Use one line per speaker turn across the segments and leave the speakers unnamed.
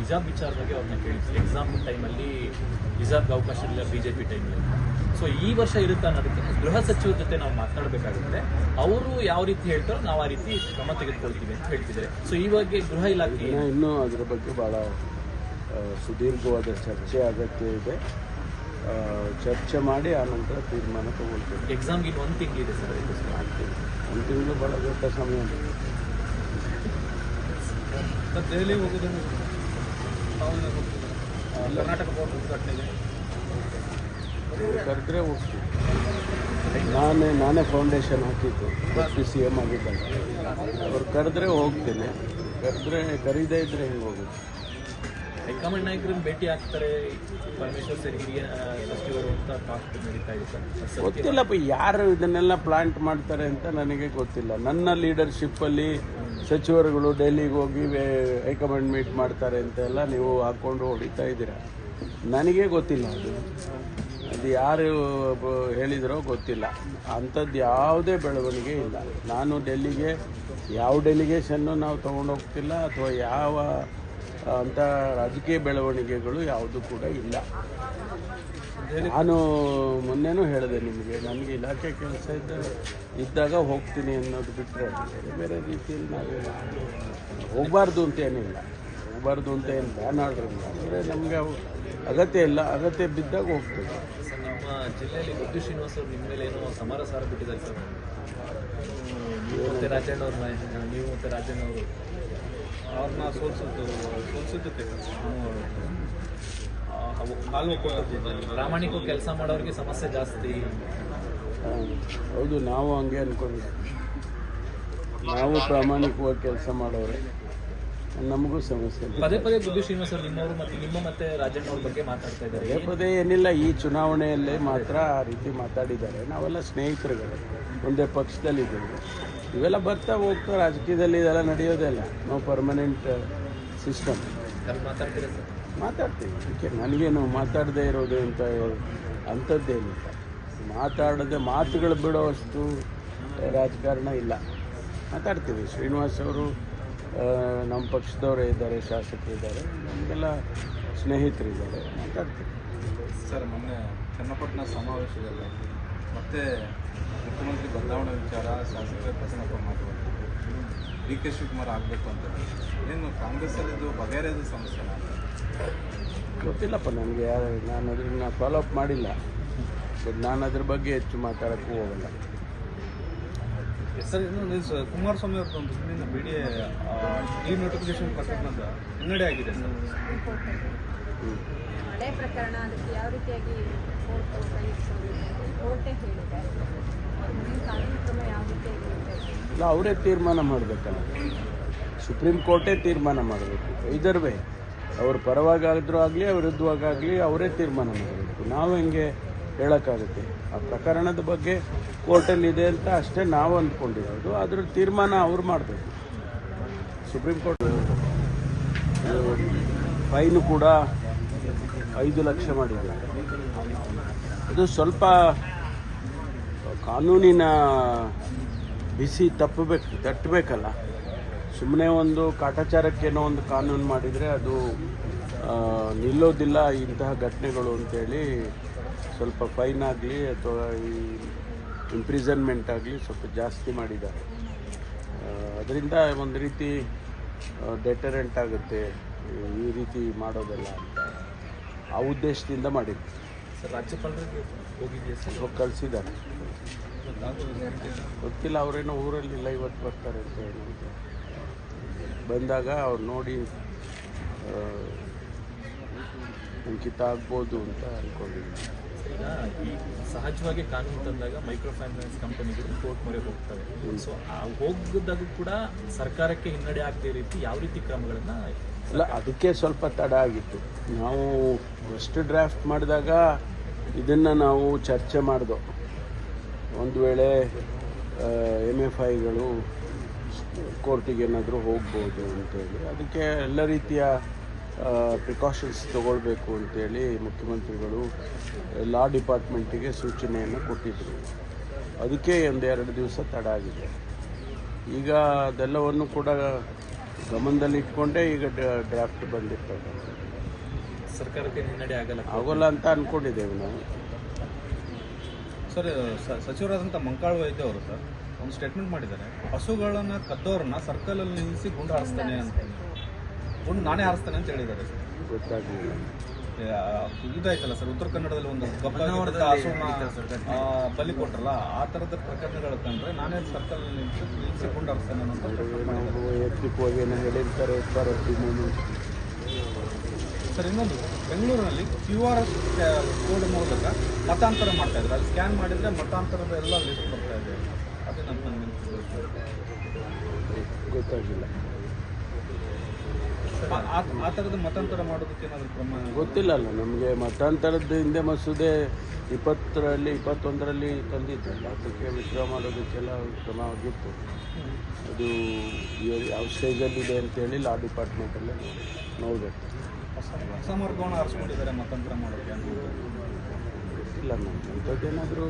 ಹಿಜಾಬ್ ವಿಚಾರವಾಗಿ ಅವ್ರನ್ನ ಕೇಳಿದ್ವಿ. ಎಕ್ಸಾಮ್ ಟೈಮಲ್ಲಿ ಹಿಜಾಬ್ಗೆ ಅವಕಾಶ ಇಲ್ಲ BJP ಟೈಮಲ್ಲಿ. ಸೊ ಈ ವರ್ಷ ಇರುತ್ತೆ ಅನ್ನೋದಕ್ಕೆ ಗೃಹ ಸಚಿವರ ಜೊತೆ ನಾವು ಮಾತನಾಡಬೇಕಾಗುತ್ತೆ. ಅವರು ಯಾವ ರೀತಿ ಹೇಳ್ತಾರೋ ನಾವು ಆ ರೀತಿ ಕ್ರಮ ತೆಗೆದುಕೊಳ್ತೀವಿ ಅಂತ ಹೇಳ್ತಿದ್ದಾರೆ. ಸೊ ಈ ಬಗ್ಗೆ ಗೃಹ ಇಲಾಖೆ
ಇನ್ನೂ ಅದರ ಬಗ್ಗೆ ಭಾಳ ಸುದೀರ್ಘವಾದ ಚರ್ಚೆ ಅಗತ್ಯ ಇದೆ. ಚರ್ಚೆ ಮಾಡಿ ಆನಂತರ ತೀರ್ಮಾನ ತಗೊಳ್ತೀವಿ.
ಎಕ್ಸಾಮ್ಗೆ ಇನ್ನು 1 ತಿಂಗಳಿದೆ ಸರ್.
1 ತಿಂಗಳು ಭಾಳ ದೊಡ್ಡ ಸಮಯ.
ದೆಹಲಿಗೆ ಹೋಗೋದನ್ನು ಕರ್ನಾಟಕ ಬೋರ್ಡ್ ಉದ್ಘಾಟನೆ
ಕರೆದ್ರೆ ಹೋಗ್ತೀವಿ. ನಾನೇ ಫೌಂಡೇಶನ್ ಹಾಕಿದ್ದು CM ಆಗಿದ್ದಾಗ. ಅವ್ರು ಕರೆದ್ರೆ ಹೋಗ್ತೇನೆ, ಕರೀದೇ ಇದ್ರೆ ಹೆಂಗೆ ಹೋಗುತ್ತೆ.
ಹೈಕಮಾಂಡ್ ನಾಯಕರನ್ನು ಭೇಟಿ ಆಗ್ತಾರೆ ಪರಮೇಶ್ವರ್ ಸರ್, ಹಿರಿಯ ಸಚಿವರು ಅಂತ ಟಾಕ್ ನಡೀತಾ ಇದೆ ಸರ್.
ಗೊತ್ತಿಲ್ಲಪ್ಪ ಯಾರು ಇದನ್ನೆಲ್ಲ ಪ್ಲಾಂಟ್ ಮಾಡ್ತಾರೆ ಅಂತ ನನಗೆ ಗೊತ್ತಿಲ್ಲ. ನನ್ನ ಲೀಡರ್ಶಿಪ್ಪಲ್ಲಿ ಸಚಿವರುಗಳು ಡೆಲ್ಲಿಗೆ ಹೋಗಿ ಹೈಕಮಾಂಡ್ ಮೀಟ್ ಮಾಡ್ತಾರೆ ಅಂತೆಲ್ಲ ನೀವು ಹಾಕ್ಕೊಂಡು ಹೊಡಿತಾ ಇದ್ದೀರಾ. ನನಗೆ ಗೊತ್ತಿಲ್ಲ ಅದು ಯಾರು ಹೇಳಿದ್ರೋ ಗೊತ್ತಿಲ್ಲ. ಅಂಥದ್ದು ಯಾವುದೇ ಬೆಳವಣಿಗೆ ಇಲ್ಲ. ನಾನು ಡೆಲ್ಲಿಗೆ ಯಾವ ಡೆಲಿಗೇಷನ್ನು ನಾವು ತೊಗೊಂಡೋಗ್ತಿಲ್ಲ, ಅಥವಾ ಯಾವ ಅಂಥ ರಾಜಕೀಯ ಬೆಳವಣಿಗೆಗಳು ಯಾವುದು ಕೂಡ ಇಲ್ಲ. ನಾನು ಮೊನ್ನೆನೂ ಹೇಳಿದೆ ನಿಮಗೆ, ನನಗೆ ಇಲಾಖೆ ಕೆಲಸ ಇದ್ದಾಗ ಹೋಗ್ತೀನಿ ಅನ್ನೋದು ಬಿಟ್ಟರೆ ಬೇರೆ ರೀತಿಯಲ್ಲಿ ನಾವು ಹೋಗಬಾರ್ದು ಅಂತ ಏನಿಲ್ಲ. ಹೋಗಬಾರ್ದು ಅಂತ ಏನು ಬ್ಯಾನ್ ಆರ್ಡ್ರಿಲ್ಲ. ಅಂದರೆ ನಮಗೆ ಅಗತ್ಯ ಇಲ್ಲ, ಅಗತ್ಯ ಬಿದ್ದಾಗ ಹೋಗ್ತೀವಿ.
ನಮ್ಮ ಜಿಲ್ಲೆಯಲ್ಲಿ ಗುಬ್ಬಿ ಶ್ರೀನಿವಾಸ್ ಅವರು ನಿಮ್ಮ ಮೇಲೆ ಏನೋ ಸಮರ ಸಾರ ಬಿಟ್ಟಿದ್ದಾರೆ ಸರ್. ನೀವು ಮತ್ತು ರಾಜಣ್ಣ ಅವರು ಅವ್ರನ್ನ ಸೋಲ್ಸಿದ್ದಕ್ಕೆ ಪ್ರಾಮಾಣಿಕ ಕೆಲಸ ಮಾಡೋರಿಗೆ ಸಮಸ್ಯೆ ಜಾಸ್ತಿ.
ಹೌದು, ನಾವು ಹಂಗೆ ಅಂದ್ಕೊಂಡಿದ್ದೀವಿ. ನಾವು ಪ್ರಾಮಾಣಿಕವಾಗಿ ಕೆಲಸ ಮಾಡೋರೆ, ನಮಗೂ ಸಮಸ್ಯೆ.
ಪದೇ ಗುಬ್ಬಿ ಶ್ರೀನಿವಾಸ್ ಅವರು ನಿಮ್ಮ ಮತ್ತೆ ರಾಜಣ್ಣ ಅವ್ರ ಬಗ್ಗೆ ಮಾತಾಡ್ತಾ ಇದ್ದಾರೆ.
ಪದೇ ಏನಿಲ್ಲ, ಈ ಚುನಾವಣೆಯಲ್ಲೇ ಮಾತ್ರ ಆ ರೀತಿ ಮಾತಾಡಿದ್ದಾರೆ. ನಾವೆಲ್ಲ ಸ್ನೇಹಿತರುಗಳು, ಒಂದೇ ಪಕ್ಷದಲ್ಲಿದ್ದೀವಿ. ಇವೆಲ್ಲ ಬರ್ತಾ ಹೋಗ್ತಾ ರಾಜಕೀಯದಲ್ಲಿ ಇದೆಲ್ಲ ನಡೆಯೋದಿಲ್ಲ. ನಾವು ಪರ್ಮನೆಂಟ್ ಸಿಸ್ಟಮ್. ಮಾತಾಡ್ತೀವಿ. ಅದಕ್ಕೆ ನನಗೇನು ಮಾತಾಡದೇ ಇರೋದು ಅಂತ ಅಂಥದ್ದೇನಿಲ್ಲ. ಮಾತಾಡದೆ ಮಾತುಗಳು ಬಿಡೋವಷ್ಟು ರಾಜಕಾರಣ ಇಲ್ಲ. ಮಾತಾಡ್ತೀವಿ. ಶ್ರೀನಿವಾಸ್ ಅವರು ನಮ್ಮ ಪಕ್ಷದವರೇ ಇದ್ದಾರೆ, ಶಾಸಕರಿದ್ದಾರೆ, ನಮಗೆಲ್ಲ ಸ್ನೇಹಿತರಿದ್ದಾರೆ, ಮಾತಾಡ್ತೀವಿ.
ಸರ್, ಮೊನ್ನೆ ಚನ್ನಪಟ್ಟಣ ಸಮಾವೇಶದಲ್ಲಿ ಮತ್ತೆ ಮುಖ್ಯಮಂತ್ರಿ ಬದಲಾವಣೆ ವಿಚಾರ ಶಾಸಕರ ಪ್ರಶ್ನಪ್ಪ ಮಾತುಕತೆ DK ಶಿವಕುಮಾರ್ ಆಗಬೇಕು ಅಂತ ಏನು ಕಾಂಗ್ರೆಸ್ಸಲ್ಲಿ ಇದು ಬಗೆಹರಿಯೋದು ಸಮಸ್ಯೆ
ಗೊತ್ತಿಲ್ಲಪ್ಪ ನನಗೆ. ನಾನು ಅದನ್ನ ಫಾಲೋ ಅಪ್ ಮಾಡಿಲ್ಲ. ಬಟ್ ನಾನು ಅದ್ರ ಬಗ್ಗೆ ಹೆಚ್ಚು ಮಾತಾಡೋಕ್ಕೂ ಹೋಗಲ್ಲ.
ಸರ್, ಇನ್ನು ಕುಮಾರಸ್ವಾಮಿ ಅವ್ರದ್ದು ಒಂದು ಹಿಂದಿನ BDA ನೋಟಿಫಿಕೇಶನ್ ಪ್ರಕರಣದ ಹಿನ್ನಡೆ ಆಗಿದೆ ಸರ್.
ಹಳೆ ಪ್ರಕರಣ, ಅದಕ್ಕೆ ಯಾವ ರೀತಿಯಾಗಿ ಕೋರ್ಟೇ ಹೇಳಿದೆ, ಕಾನೂನು ಕ್ರಮ ಯಾವ ರೀತಿಯಾಗಿ
ಇಲ್ಲ, ಅವರೇ ತೀರ್ಮಾನ ಮಾಡಬೇಕಲ್ಲ. ಸುಪ್ರೀಂ ಕೋರ್ಟೇ ತೀರ್ಮಾನ ಮಾಡಬೇಕು. ಇದರ್ ವೇ ಅವ್ರ ಪರವಾಗಾದರೂ ಆಗಲಿ, ವಿರುದ್ಧವಾಗಲಿ ಅವರೇ ತೀರ್ಮಾನ ಮಾಡಬೇಕು. ನಾವು ಹೆಂಗೆ ಹೇಳೋಕ್ಕಾಗುತ್ತೆ? ಆ ಪ್ರಕರಣದ ಬಗ್ಗೆ ಕೋರ್ಟಲ್ಲಿದೆ ಅಂತ ಅಷ್ಟೇ ನಾವು ಅಂದ್ಕೊಂಡಿರೋದು. ಅದ್ರ ತೀರ್ಮಾನ ಅವ್ರು ಮಾಡಬೇಕು. ಸುಪ್ರೀಂ ಕೋರ್ಟ್ ಫೈನು ಕೂಡ 5 ಲಕ್ಷ ಮಾಡಿದ್ದಾರೆ. ಅದು ಸ್ವಲ್ಪ ಕಾನೂನಿನ ಬಿಸಿ ತಟ್ಟಬೇಕಲ್ಲ. ಸುಮ್ಮನೆ ಒಂದು ಕಾಟಾಚಾರಕ್ಕೇನೋ ಒಂದು ಕಾನೂನು ಮಾಡಿದರೆ ಅದು ನಿಲ್ಲೋದಿಲ್ಲ ಇಂತಹ ಘಟನೆಗಳು ಅಂತೇಳಿ ಸ್ವಲ್ಪ ಫೈನ್ ಆಗಲಿ ಅಥವಾ ಈ ಇಂಪ್ರಿಸನ್ಮೆಂಟ್ ಆಗಲಿ ಸ್ವಲ್ಪ ಜಾಸ್ತಿ ಮಾಡಿದ್ದಾರೆ. ಅದರಿಂದ ಒಂದು ರೀತಿ ಡೆಟರೆಂಟ್ ಆಗುತ್ತೆ ಈ ರೀತಿ ಮಾಡೋದಲ್ಲ ಅಂತ ಆ ಉದ್ದೇಶದಿಂದ ಮಾಡಿದ್ರು.
ಸರ್, ರಾಜ್ಯಪಾಲರಿಗೆ ಹೋಗಿದೆಯಾ ಸರ್?
ಕಳಿಸಿದ್ದಾರೆ. ಗೊತ್ತಿಲ್ಲ, ಅವರೇನೋ ಊರಲ್ಲಿಲ್ಲ, ಇವತ್ತು ಬರ್ತಾರೆ ಅಂತ ಹೇಳಿ. ಬಂದಾಗ ಅವ್ರು ನೋಡಿ ಅಂಕಿತ ಆಗ್ಬೋದು ಅಂತ ಅಂದ್ಕೊಂಡಿದ್ದೀನಿ.
ಈಗ ಈ ಸಹಜವಾಗಿ ಕಾನೂನು ತಂದಾಗ ಮೈಕ್ರೋ ಫೈನಾನ್ಸ್ ಕಂಪನಿಗಳು ಕೋರ್ಟ್ ಮೊರೆ ಹೋಗ್ತವೆ. ಸೊ ಹೋಗಿದಾಗ ಕೂಡ ಸರ್ಕಾರಕ್ಕೆ ಹಿನ್ನಡೆ ಆಗದೇ ರೀತಿ ಯಾವ ರೀತಿ ಕ್ರಮಗಳನ್ನು
ಅಲ್ಲ, ಅದಕ್ಕೆ ಸ್ವಲ್ಪ ತಡ ಆಗಿತ್ತು. ನಾವು ಫಸ್ಟ್ ಡ್ರಾಫ್ಟ್ ಮಾಡಿದಾಗ ಇದನ್ನು ನಾವು ಚರ್ಚೆ ಮಾಡಿದೋ, ಒಂದು ವೇಳೆ MFIಗಳು ಕೋರ್ಟಿಗೆ ಏನಾದರೂ ಹೋಗ್ಬೋದು ಅಂತೇಳಿ. ಅದಕ್ಕೆ ಎಲ್ಲ ರೀತಿಯ ಪ್ರಿಕಾಷನ್ಸ್ ತೊಗೊಳ್ಬೇಕು ಅಂತೇಳಿ ಮುಖ್ಯಮಂತ್ರಿಗಳು ಲಾ ಡಿಪಾರ್ಟ್ಮೆಂಟಿಗೆ ಸೂಚನೆಯನ್ನು ಕೊಟ್ಟಿದ್ದರು. ಅದಕ್ಕೆ 1-2 ದಿವಸ ತಡ ಆಗಿದೆ. ಈಗ ಅದೆಲ್ಲವನ್ನು ಕೂಡ ಗಮನದಲ್ಲಿ ಇಟ್ಕೊಂಡೇ ಈಗ ಡ್ರಾಫ್ಟ್ ಬಂದಿರ್ತದೆ.
ಸರ್ಕಾರಕ್ಕೆ ಹಿನ್ನಡೆ ಆಗಲ್ಲ.
ಆಗೋಲ್ಲ ಅಂತ ಅಂದ್ಕೊಂಡಿದ್ದೇವೆ ನಾವು.
ಸರ್ ಸಚಿವರಾದಂಥ ಮಂಕಾಳ್ ವೈದ್ಯ ಅವರು ಸರ್ ಒಂದು ಸ್ಟೇಟ್ಮೆಂಟ್ ಮಾಡಿದ್ದಾರೆ, ಹಸುಗಳನ್ನ ಕದ್ದೋರನ್ನ ಸರ್ಕಲಲ್ಲಿ ನಿಲ್ಲಿಸಿ ಗುಂಡು ಹಾರಿಸ್ತಾನೆ ಅಂತ, ಗುಂಡು ನಾನೇ ಹಾರಿಸ್ತಾನೆ ಅಂತ ಹೇಳಿದ್ದಾರೆ ಸರ್.
ಗೊತ್ತಾಗಲಿಲ್ಲ.
ಇದಾಯ್ತಲ್ಲ ಸರ್, ಉತ್ತರ ಕನ್ನಡದಲ್ಲಿ ಒಂದು ಹಸುನ ಬಲಿ ಕೊಟ್ರಲ್ಲ, ಆ ಥರದ ಪ್ರಕರಣಗಳು ಕಂಡ್ರೆ ನಾನೇ ಸರ್ಕಲ್ ನಿಲ್ಲಿಸಿ ಗುಂಡು ಹಾರಿಸ್ತಾನೆ ಅನ್ನೋ
ನಾವು ವೈಯಕ್ತಿಕವಾಗಿ ಏನೋ ಹೇಳಿರ್ತಾರೆ
ಸರ್. ಇನ್ನೊಂದು, ಬೆಂಗಳೂರಿನಲ್ಲಿ QR ಕೋಡ್ ಮೂಲಕ ಮತಾಂತರ ಮಾಡ್ತಾ ಇದ್ದಾರೆ, ಅಲ್ಲಿ ಸ್ಕ್ಯಾನ್ ಮಾಡಿದ್ರೆ ಮತಾಂತರದ ಎಲ್ಲ ಲಿಸ್ಟ್ ಬರ್ತಾ ಇದೆ. ಅದೇ ನಮ್ಮ
ಗೊತ್ತಾಗಿಲ್ಲ.
ಆ ಥರದ ಮತಾಂತರ ಮಾಡೋದಕ್ಕೆ ಏನಾದರೂ ಕ್ರಮ
ಗೊತ್ತಿಲ್ಲ ಅಲ್ಲ ನಮಗೆ. ಮತಾಂತರದ್ದು ಹಿಂದೆ ಮಸೂದೆ 21ರಲ್ಲಿ ತಂದಿದ್ದಲ್ಲ, ಅದಕ್ಕೆ ವಿಶ್ರಾಮ ಮಾಡೋದಕ್ಕೆಲ್ಲ ಕ್ರಮ ಆಗಿತ್ತು. ಅದು ಯಾವ ಸ್ಟೇಜಲ್ಲಿದೆ ಅಂತೇಳಿ ಲಾ ಡಿಪಾರ್ಟ್ಮೆಂಟಲ್ಲೇ ನೋಡಬೇಕು.
ಹೊಸ ಮಾರ್ಗವನ್ನು ಆರಿಸ್ಕೊಂಡಿದ್ದಾರೆ ಮತಾಂತರ ಮಾಡೋಕ್ಕೆ ಅನ್ನೋದು
ಇಲ್ಲ. ಅಂಥದ್ದೇನಾದರೂ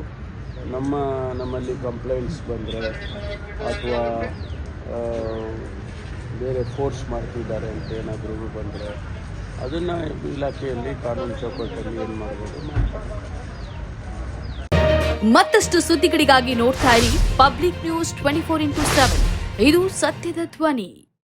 ನಮ್ಮಲ್ಲಿ ಕಂಪ್ಲೇಂಟ್ಸ್ ಬಂದರೆ ಅಥವಾ ಬೇರೆ ಫೋರ್ಸ್ ಮಾಡ್ತಿದ್ದಾರೆ ಅಂತ ಏನಾದರೂ ಬಂದರೆ ಅದನ್ನು ಇಲಾಖೆಯಲ್ಲಿ ಕಾನೂನು ಚೌಕಟ್ಟಲ್ಲಿ ಏನು ಮಾಡ್ಬೋದು.
ಮತ್ತಷ್ಟು ಸುದ್ದಿಗಳಿಗಾಗಿ ನೋಡ್ತಾ ಇರಿ ಪಬ್ಲಿಕ್ ನ್ಯೂಸ್ 24x7. ಇದು ಸತ್ಯದ ಧ್ವನಿ.